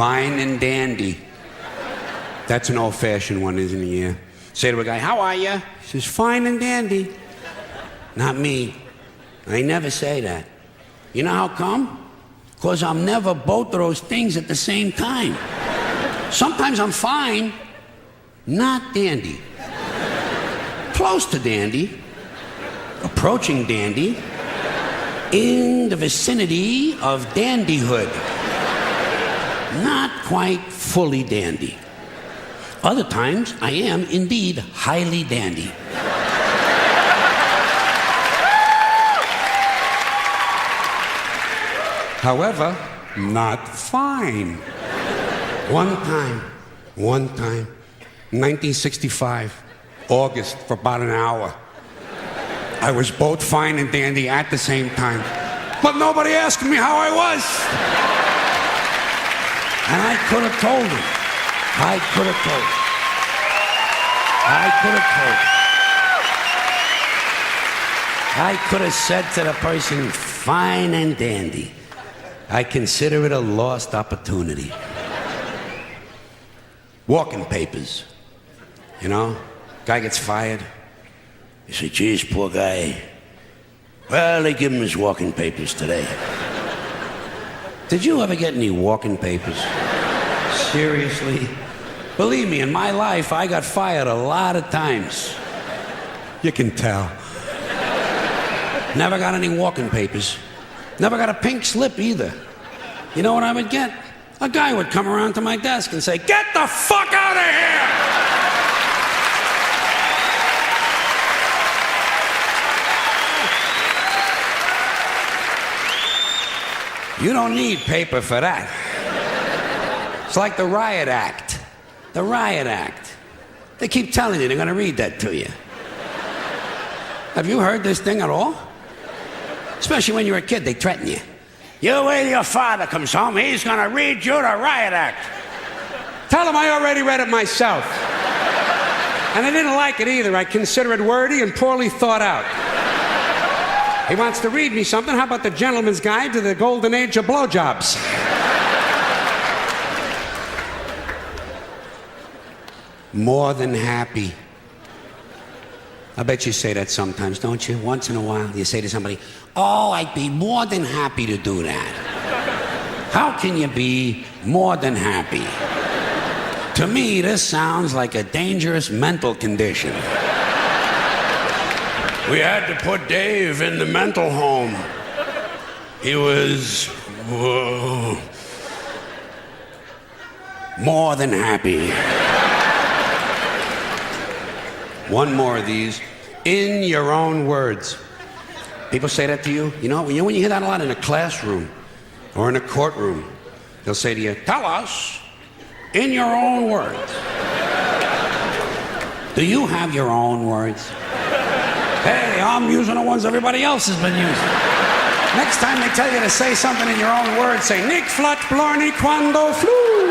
Fine and dandy. That's an old-fashioned one, isn't it? Yeah. Say to a guy, how are you? He says, fine and dandy. Not me. I never say that. You know how come? Because I'm never both of those things at the same time. Sometimes I'm fine, not dandy. Close to dandy, approaching dandy, in the vicinity of dandyhood. Not quite fully dandy. Other times, I am indeed highly dandy. However, not fine. One time, 1965, August, for about an hour. I was both fine and dandy at the same time. But nobody asked me how I was. And I could have told him. I could have told him. I could have said to the person, fine and dandy. I consider it a lost opportunity. Walking papers. You know, guy gets fired. You say, geez, poor guy. Well, they give him his walking papers today. Did you ever get any walking papers? Seriously? Believe me, in my life, I got fired a lot of times. You can tell. Never got any walking papers. Never got a pink slip either. You know what I would get? A guy would come around to my desk and say, get the fuck out of here! You don't need paper for that. It's like the Riot Act. The Riot Act. They keep telling you they're going to read that to you. Have you heard this thing at all? Especially when you're a kid, they threaten you. You wait till your father comes home, he's going to read you the Riot Act. Tell him I already read it myself. And I didn't like it either. I consider it wordy and poorly thought out. He wants to read me something. How about the Gentleman's Guide to the Golden Age of Blowjobs? More than happy. I bet you say that sometimes, don't you? Once in a while, you say to somebody, oh, I'd be more than happy to do that. How can you be more than happy? To me, this sounds like a dangerous mental condition. We had to put Dave in the mental home. He was more than happy. One more of these. In your own words. People say that to you. You know, when you hear that a lot in a classroom or in a courtroom, they'll say to you, tell us in your own words. Do you have your own words? Hey, I'm using the ones everybody else has been using. Next time they tell you to say something in your own words, say, Nick flat blarney quando flu.